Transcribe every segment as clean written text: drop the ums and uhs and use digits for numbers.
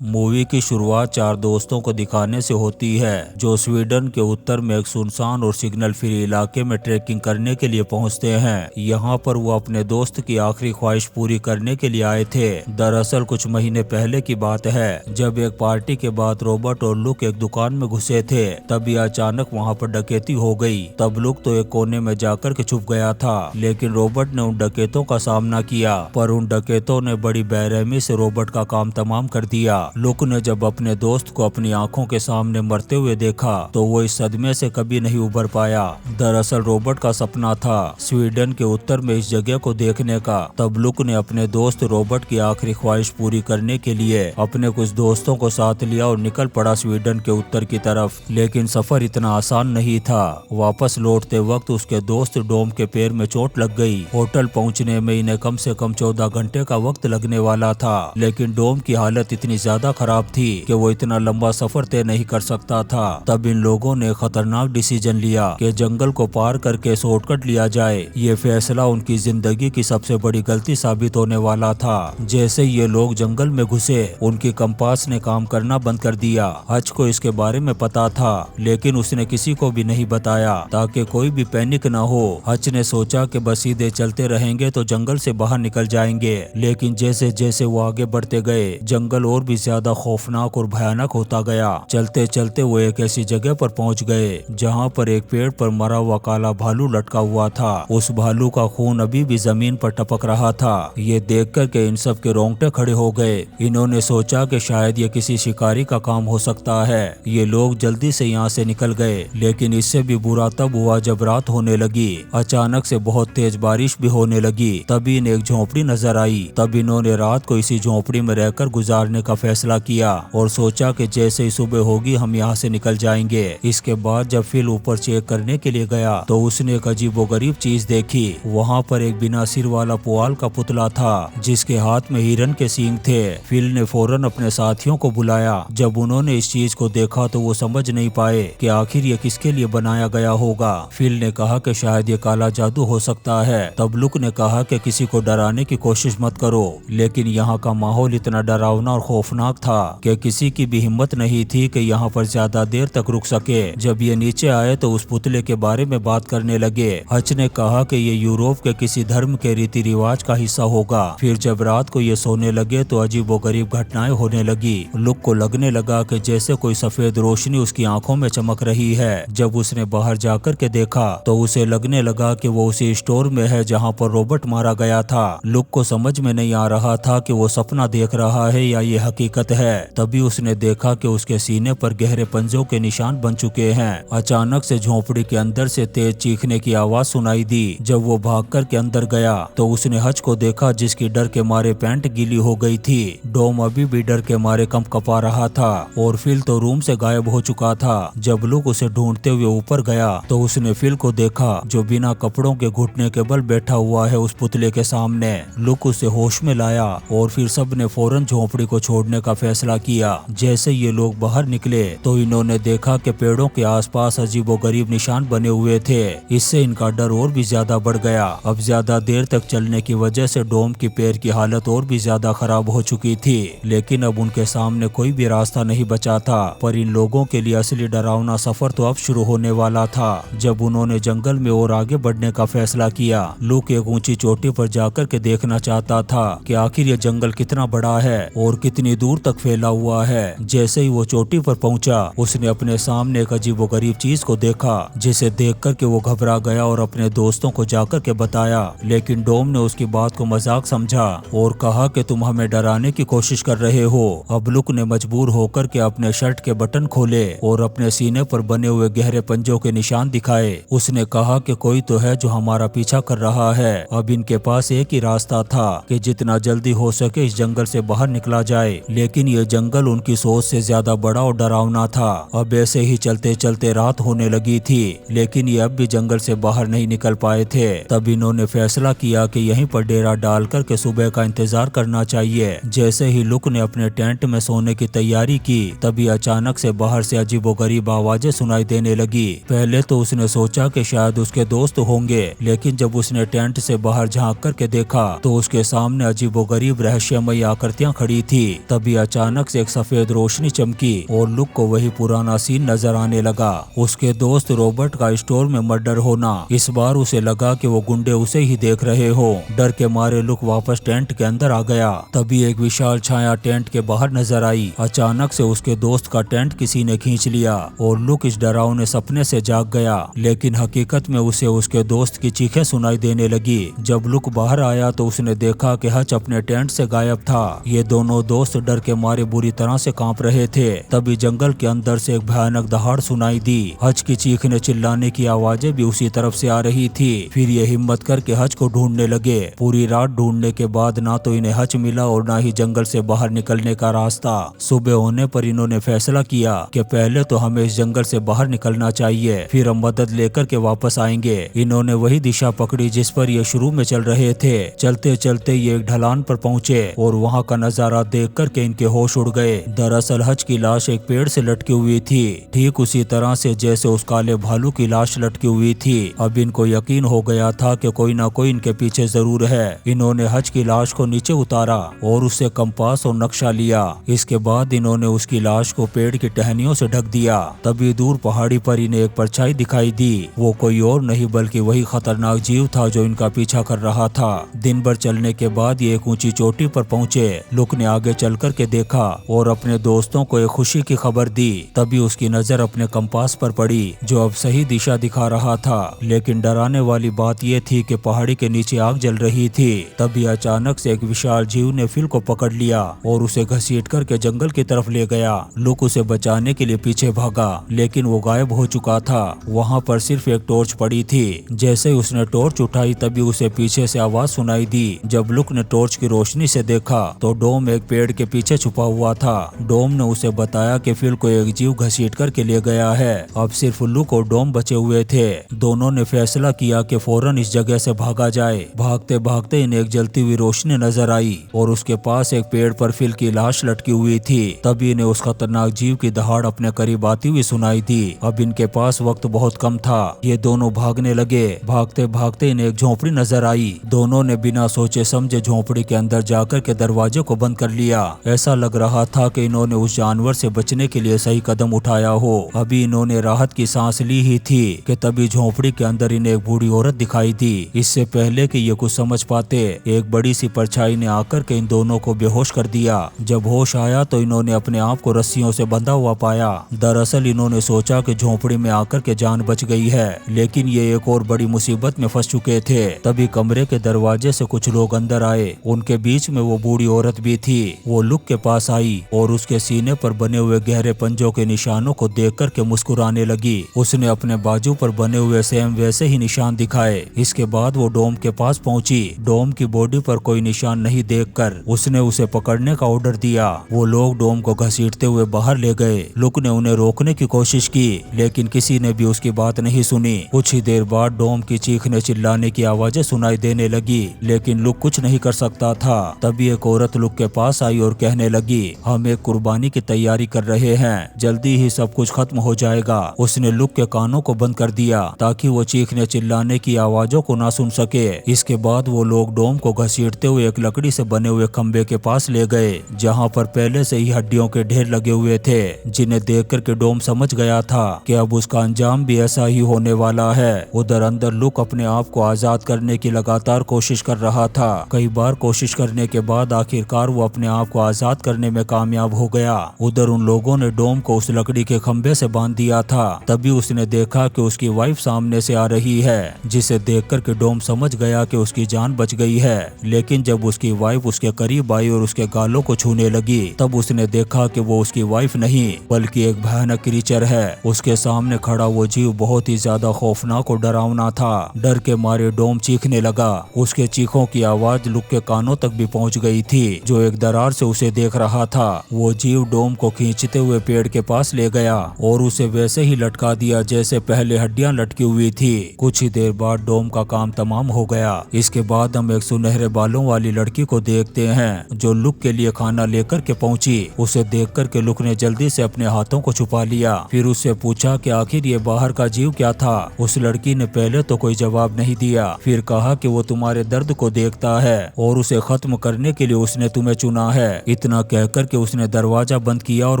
Movie की शुरुआत चार दोस्तों को दिखाने से होती है जो स्वीडन के उत्तर में एक सुनसान और सिग्नल फ्री इलाके में ट्रैकिंग करने के लिए पहुंचते हैं। यहाँ पर वो अपने दोस्त की आखिरी ख्वाहिश पूरी करने के लिए आए थे। दरअसल कुछ महीने पहले की बात है जब एक पार्टी के बाद रॉबर्ट और लुक एक दुकान में घुसे थे, तभी अचानक वहाँ पर डकैती हो गई। तब लुक तो एक कोने में जाकर के छुप गया था, लेकिन रॉबर्ट ने उन डकैतों का सामना किया, पर उन डकैतों ने बड़ी बेरहमी से रॉबर्ट का काम तमाम कर दिया। लुक ने जब अपने दोस्त को अपनी आंखों के सामने मरते हुए देखा तो वो इस सदमे से कभी नहीं उबर पाया। दरअसल रॉबर्ट का सपना था स्वीडन के उत्तर में इस जगह को देखने का। तब लुक ने अपने दोस्त रॉबर्ट की आखिरी ख्वाहिश पूरी करने के लिए अपने कुछ दोस्तों को साथ लिया और निकल पड़ा स्वीडन के उत्तर की तरफ। लेकिन सफर इतना आसान नहीं था। वापस लौटते वक्त उसके दोस्त डोम के पैर में चोट लग गई। होटल पहुंचने में इन्हें कम से कम 14 घंटे का वक्त लगने वाला था, लेकिन डोम की हालत इतनी ज्यादा खराब थी कि वो इतना लंबा सफर तय नहीं कर सकता था। तब इन लोगों ने खतरनाक डिसीजन लिया कि जंगल को पार करके शॉर्टकट लिया जाए। ये फैसला उनकी जिंदगी की सबसे बड़ी गलती साबित होने वाला था। जैसे ये लोग जंगल में घुसे, उनकी कंपास ने काम करना बंद कर दिया। हच को इसके बारे में पता था, लेकिन उसने किसी को भी नहीं बताया ताकि कोई भी पैनिक न हो। हच ने सोचा कि बस सीधे चलते रहेंगे तो जंगल से बाहर निकल जाएंगे, लेकिन जैसे जैसे वो आगे बढ़ते गए जंगल और भी ज्यादा खौफनाक और भयानक होता गया। चलते चलते वो एक ऐसी जगह पर पहुंच गए जहां पर एक पेड़ पर मरा हुआ काला भालू लटका हुआ था। उस भालू का खून अभी भी जमीन पर टपक रहा था। ये देखकर के इन सब के रोंगटे खड़े हो गए। इन्होंने सोचा कि शायद ये किसी शिकारी का काम हो सकता है। ये लोग जल्दी से यहाँ से निकल गए, लेकिन इससे भी बुरा तब हुआ जब रात होने लगी। अचानक से बहुत तेज बारिश भी होने लगी। तभी इन्हें एक झोंपड़ी नजर आई। तब इन्होंने रात को इसी झोंपड़ी में रहकर गुजारने का फैसला किया और सोचा कि जैसे ही सुबह होगी हम यहाँ से निकल जाएंगे। इसके बाद जब फिल ऊपर चेक करने के लिए गया तो उसने एक अजीबोगरीब चीज देखी। वहाँ पर एक बिना सिर वाला पुआल का पुतला था जिसके हाथ में हिरन के सींग थे। फिल ने फौरन अपने साथियों को बुलाया। जब उन्होंने इस चीज को देखा तो वो समझ नहीं पाए कि आखिर ये किसके लिए बनाया गया होगा। फिल ने कहा कि शायद ये काला जादू हो सकता है। तब लुक ने कहा कि किसी को डराने की कोशिश मत करो, लेकिन यहाँ का माहौल इतना डरावना और खौफनाक था कि किसी की भी हिम्मत नहीं थी कि यहाँ पर ज्यादा देर तक रुक सके। जब ये नीचे आए तो उस पुतले के बारे में बात करने लगे। हच ने कहा कि ये यूरोप के किसी धर्म के रीति रिवाज का हिस्सा होगा। फिर जब रात को ये सोने लगे तो अजीबोगरीब घटनाएं होने लगी। लुक को लगने लगा कि जैसे कोई सफेद रोशनी उसकी आंखों में चमक रही है। जब उसने बाहर जाकर के देखा तो उसे लगने लगा कि वो उसी स्टोर में है जहाँ पर रॉबर्ट मारा गया था। लुक को समझ में नहीं आ रहा था कि वो सपना देख रहा है या ये हकीकत है। तभी उसने देखा कि उसके सीने पर गहरे पंजों के निशान बन चुके हैं। अचानक से झोंपड़ी के अंदर से तेज चीखने की आवाज सुनाई दी। जब वो भागकर के अंदर गया तो उसने हच को देखा जिसकी डर के मारे पैंट गीली हो गई थी। डोम अभी भी डर के मारे कंपा रहा था और फिल तो रूम से गायब हो चुका था। जब लुक उसे ढूंढते हुए ऊपर गया तो उसने फिल को देखा जो बिना कपड़ों के घुटने के बल बैठा हुआ है उस पुतले के सामने। लुक उसे होश में लाया और फिर सबने फौरन झोंपड़ी को छोड़ने का फैसला किया। जैसे ये लोग बाहर निकले तो इन्होंने देखा कि पेड़ों के आसपास अजीबोगरीब निशान बने हुए थे। इससे इनका डर और भी ज्यादा बढ़ गया। अब ज्यादा देर तक चलने की वजह से डोम की पैर की हालत और भी ज्यादा खराब हो चुकी थी, लेकिन अब उनके सामने कोई भी रास्ता नहीं बचा था। पर इन लोगों के लिए असली डरावना सफर तो अब शुरू होने वाला था। जब उन्होंने जंगल में और आगे बढ़ने का फैसला किया, लुक एक ऊंची चोटी पर जाकर के देखना चाहता था कि आखिर ये जंगल कितना बड़ा है और कितनी दूर तक फैला हुआ है। जैसे ही वो चोटी पर पहुंचा उसने अपने सामने एक अजीबोगरीब चीज को देखा जिसे देखकर के वो घबरा गया और अपने दोस्तों को जाकर के बताया। लेकिन डोम ने उसकी बात को मजाक समझा और कहा कि तुम हमें डराने की कोशिश कर रहे हो। अब लुक ने मजबूर होकर के अपने शर्ट के बटन खोले और अपने सीने पर बने हुए गहरे पंजों के निशान दिखाए। उसने कहा कि कोई तो है जो हमारा पीछा कर रहा है। अब इनके पास एक ही रास्ता था कि जितना जल्दी हो सके इस जंगल से बाहर निकला जाए, लेकिन ये जंगल उनकी सोच से ज्यादा बड़ा और डरावना था। अब ऐसे ही चलते चलते रात होने लगी थी, लेकिन ये अब भी जंगल से बाहर नहीं निकल पाए थे। तब इन्होंने फैसला किया कि यहीं पर डेरा डाल करके सुबह का इंतजार करना चाहिए। जैसे ही लुक ने अपने टेंट में सोने की तैयारी की, तभी अचानक से बाहर से अजीबोगरीब आवाजें सुनाई देने लगी। पहले तो उसने सोचा कि शायद उसके दोस्त होंगे, लेकिन जब उसने टेंट से बाहर झांक करके देखा तो उसके सामने अजीबोगरीब रहस्यमयी आकृतियां खड़ी थी। तभी तभी अचानक से एक सफेद रोशनी चमकी और लुक को वही पुराना सीन नजर आने लगा। उसके दोस्त रॉबर्ट का स्टोर में मर्डर होना। इस बार उसे लगा कि वो गुंडे उसे ही देख रहे हो। डर के मारे लुक वापस टेंट के अंदर आ गया। तभी एक विशाल छाया टेंट के बाहर नजर आई। अचानक से उसके दोस्त का टेंट किसी ने खींच लिया और लुक इस डरावने सपने से जाग गया। लेकिन हकीकत में उसे उसके दोस्त की चीखें सुनाई देने लगी। जब लुक बाहर आया तो उसने देखा कि हच अपने टेंट से गायब था। ये दोनों दोस्त डर के मारे बुरी तरह से कांप रहे थे। तभी जंगल के अंदर से एक भयानक दहाड़ सुनाई दी। हच की चीखने चिल्लाने की आवाजें भी उसी तरफ से आ रही थी। फिर ये हिम्मत करके हच को ढूंढने लगे। पूरी रात ढूंढने के बाद ना तो इन्हें हच मिला और ना ही जंगल से बाहर निकलने का रास्ता। सुबह होने पर इन्होंने फैसला किया कि पहले तो हमें इस जंगल से बाहर निकलना चाहिए, फिर हम मदद लेकर के वापस आएंगे। इन्होंने वही दिशा पकड़ी जिस पर ये शुरू में चल रहे थे। चलते चलते ये एक ढलान पर पहुंचे और वहां का नजारा देख कर के इनके होश उड़ गए। दरअसल हच की लाश एक पेड़ से लटकी हुई थी, ठीक उसी तरह से जैसे उस काले भालू की लाश लटकी हुई थी। अब इनको यकीन हो गया था कि कोई ना कोई इनके पीछे जरूर है। इन्होंने हच की लाश को नीचे उतारा और उससे कंपास और नक्शा लिया। इसके बाद इन्होंने उसकी लाश को पेड़ की टहनियों से ढक दिया। तभी दूर पहाड़ी पर इन्हें एक परछाई दिखाई दी। वो कोई और नहीं बल्कि वही खतरनाक जीव था जो इनका पीछा कर रहा था। दिन भर चलने के बाद ये एक ऊंची चोटी पर पहुंचे। लुक ने आगे चल कर के देखा और अपने दोस्तों को एक खुशी की खबर दी। तभी उसकी नजर अपने कंपास पर पड़ी जो अब सही दिशा दिखा रहा था। लेकिन डराने वाली बात यह थी कि पहाड़ी के नीचे आग जल रही थी। तभी अचानक से एक विशाल जीव ने फिल को पकड़ लिया और उसे घसीट करके जंगल की तरफ ले गया। लुक उसे बचाने के लिए पीछे भागा लेकिन वो गायब हो चुका था। वहाँ पर सिर्फ एक टॉर्च पड़ी थी। जैसे ही उसने टॉर्च उठाई तभी उसे पीछे से आवाज सुनाई दी। जब लुक ने टॉर्च की रोशनी से देखा तो डोम एक पेड़ के पीछे छुपा हुआ था। डोम ने उसे बताया कि फिल को एक जीव घसीट करके ले गया है। अब सिर्फ लुक और डोम बचे हुए थे। दोनों ने फैसला किया कि फौरन इस जगह से भागा जाए। भागते भागते इन्हें एक जलती हुई रोशनी नजर आई और उसके पास एक पेड़ पर फिल की लाश लटकी हुई थी। तभी इन्हें उस खतरनाक जीव की दहाड़ अपने करीब आती हुई सुनाई दी। अब इनके पास वक्त बहुत कम था। ये दोनों भागने लगे। भागते भागते इन्हें एक झोपड़ी नजर आई। दोनों ने बिना सोचे समझे झोपड़ी के अंदर जाकर के दरवाजे को बंद कर लिया। ऐसा लग रहा था कि इन्होंने उस जानवर से बचने के लिए सही कदम उठाया हो। अभी इन्होंने राहत की सांस ली ही थी कि तभी झोपड़ी के अंदर इन्हें एक बूढ़ी औरत दिखाई दी। इससे पहले कि ये कुछ समझ पाते एक बड़ी सी परछाई ने आकर के इन दोनों को बेहोश कर दिया। जब होश आया तो इन्होंने अपने आप को रस्सियों से बंधा हुआ पाया। दरअसल इन्होंने सोचा कि झोपड़ी में आकर के जान बच गई है, लेकिन ये एक और बड़ी मुसीबत में फंस चुके थे। तभी कमरे के दरवाजे से कुछ लोग अंदर आए। उनके बीच में वो बूढ़ी औरत भी थी। वो लुक के पास आई और उसके सीने पर बने हुए गहरे पंजों के निशानों को देख कर के मुस्कुराने लगी। उसने अपने बाजू पर बने हुए सेम वैसे ही निशान दिखाए। इसके बाद वो डोम के पास पहुंची। डोम की बॉडी पर कोई निशान नहीं देखकर उसने उसे पकड़ने का ऑर्डर दिया। वो लोग डोम को घसीटते हुए बाहर ले गए। लुक ने उन्हें रोकने की कोशिश की लेकिन किसी ने भी उसकी बात नहीं सुनी। कुछ ही देर बाद डोम की चीखने चिल्लाने की आवाजें सुनाई देने लगी लेकिन लुक कुछ नहीं कर सकता था। तभी एक औरत लुक के पास आई और कहने लगी, हम एक कुर्बानी की तैयारी कर रहे हैं, जल्दी ही सब कुछ खत्म हो जाएगा। उसने लुक के कानों को बंद कर दिया ताकि वो चीखने चिल्लाने की आवाजों को ना सुन सके। इसके बाद वो लोग डोम को घसीटते हुए एक लकड़ी से बने हुए खंबे के पास ले गए जहाँ पर पहले से ही हड्डियों के ढेर लगे हुए थे, जिन्हें देख कर के डोम समझ गया था कि अब उसका अंजाम भी ऐसा ही होने वाला है। उधर अंदर लुक अपने आप को आजाद करने की लगातार कोशिश कर रहा था। कई बार कोशिश करने के बाद आखिरकार वो अपने आप को आजाद करने में कामयाब हो गया। उधर उन लोगों ने डोम को उस लकड़ी के खंबे से बांध दिया था। तभी उसने देखा कि उसकी वाइफ सामने से आ रही है, जिसे देखकर के डोम समझ गया कि उसकी जान बच गई है। लेकिन जब उसकी वाइफ उसके करीब आई और उसके गालों को छूने लगी तब उसने देखा कि वो उसकी वाइफ नहीं बल्कि एक भयानक क्रीचर है। उसके सामने खड़ा वो जीव बहुत ही ज्यादा खौफनाक और डरावना था। डर के मारे डोम चीखने लगा। उसके चीखों की आवाज लुक के कानों तक भी पहुंच गई थी, जो एक दरार से उसे देख रहा था। वो जीव डोम को खींचते हुए पेड़ के पास ले गया और उसे वैसे ही लटका दिया जैसे पहले हड्डियां लटकी हुई थी। कुछ ही देर बाद डोम का काम तमाम हो गया। इसके बाद हम एक सुनहरे बालों वाली लड़की को देखते हैं जो लुक के लिए खाना लेकर के पहुंची। उसे देखकर के लुक ने जल्दी से अपने हाथों को छुपा लिया। फिर उससे पूछा कि आखिर ये बाहर का जीव क्या था। उस लड़की ने पहले तो कोई जवाब नहीं दिया, फिर कहा कि वो तुम्हारे दर्द को देखता है और उसे खत्म करने के लिए उसने तुम्हें चुना है। इतना कहकर के उसने दरवाजा बंद किया और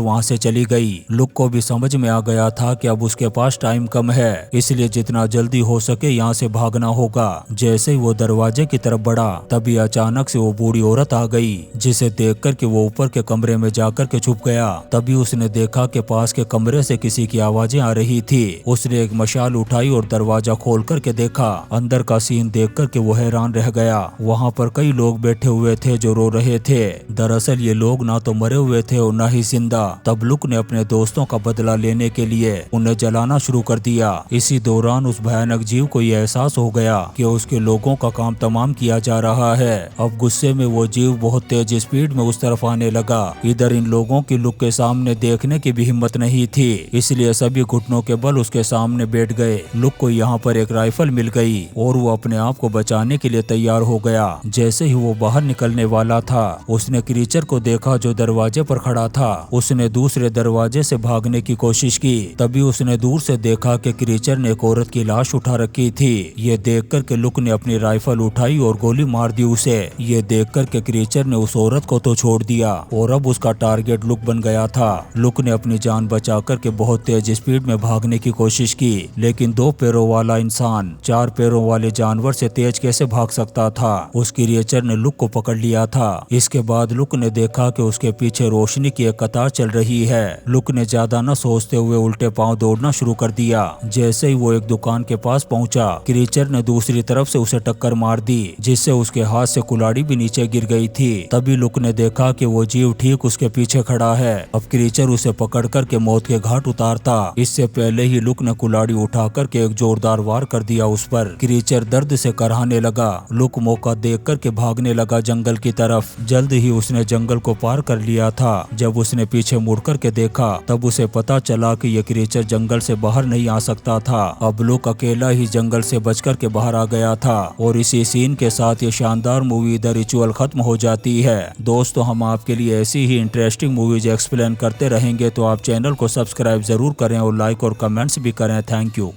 वहाँ से चली गई। लुक को भी समझ में आ गया था कि अब उसके पास टाइम कम है, इसलिए जितना जल्दी हो सके यहाँ से भागना होगा। जैसे ही वो दरवाजे की तरफ बढ़ा तभी अचानक से वो बूढ़ी औरत आ गई, जिसे देख कर के वो ऊपर के कमरे में जाकर के छुप गया। तभी उसने देखा कि पास के कमरे से किसी की आवाजें आ रही थी। उसने एक मशाल उठाई और दरवाजा खोल कर के देखा। अंदर का सीन देख कर के वो हैरान रह गया। वहाँ पर कई लोग बैठे हुए थे जो रो रहे थे। दरअसल ये लोग ना तो मरे हुए थे और ना ही जिंदा। तब लुक ने अपने दोस्तों का बदला लेने के लिए उन्हें जलाना शुरू कर दिया। इसी दौरान उस भयानक जीव को ये एहसास हो गया कि उसके लोगों का काम तमाम किया जा रहा है। अब गुस्से में वो जीव बहुत तेज स्पीड में उस तरफ आने लगा। इधर इन लोगों की लुक के सामने देखने की भी हिम्मत नहीं थी, इसलिए सभी घुटनों के बल उसके सामने बैठ गए। लुक को यहाँ पर एक राइफल मिल गई और वो अपने आप को बचाने के लिए तैयार हो गया। जैसे ही वो बाहर निकलने वाला था उसने क्रीचर को देखा जो दरवाजे पर खड़ा था। उसने दूसरे दरवाजे से भागने की कोशिश की। तभी उसने दूर से देखा कि क्रीचर ने एक औरत की लाश उठा रखी थी। ये देखकर के लुक ने अपनी राइफल उठाई और गोली मार दी उसे। ये देखकर के क्रीचर ने उस औरत को तो छोड़ दिया और अब उसका टारगेट लुक बन गया था। लुक ने अपनी जान बचाकर के बहुत तेज स्पीड में भागने की कोशिश की, लेकिन 2 पैरों वाला इंसान 4 पैरों वाले जानवर से तेज कैसे भाग सकता था। उस क्रीचर ने लुक को पकड़ लिया था। इसके बाद लुक ने देखा कि उसके पीछे रोशनी की एक कतार चल रही है। लुक ने ज्यादा न सोचते हुए उल्टे पांव दौड़ना शुरू कर दिया। जैसे ही वो एक दुकान के पास पहुंचा, क्रीचर ने दूसरी तरफ से उसे टक्कर मार दी, जिससे उसके हाथ से कुल्हाड़ी भी नीचे गिर गई थी। तभी लुक ने देखा कि वो जीव ठीक उसके पीछे खड़ा है। अब क्रीचर उसे पकड़ कर के मौत के घाट उतारता। इससे पहले ही लुक ने कुल्हाड़ी उठा कर के एक जोरदार वार कर दिया उस पर। क्रीचर दर्द से कराहने लगा। लुक मौका देख कर के भागने लगा जंगल की तरफ। जल्द ही उसने जंगल को पार कर लिया था। जब उसने पीछे मुड़ कर के देखा तब उसे पता चला कि ये क्रीचर जंगल से बाहर नहीं आ सकता था। अब लुक अकेला ही जंगल से बचकर के बाहर आ गया था। और इसी सीन के साथ ये शानदार मूवी द रिचुअल खत्म हो जाती है। दोस्तों, हम आपके लिए ऐसी ही इंटरेस्टिंग मूवीज एक्सप्लेन करते रहेंगे, तो आप चैनल को सब्सक्राइब जरूर करें और लाइक और कमेंट्स भी करें। Thank you.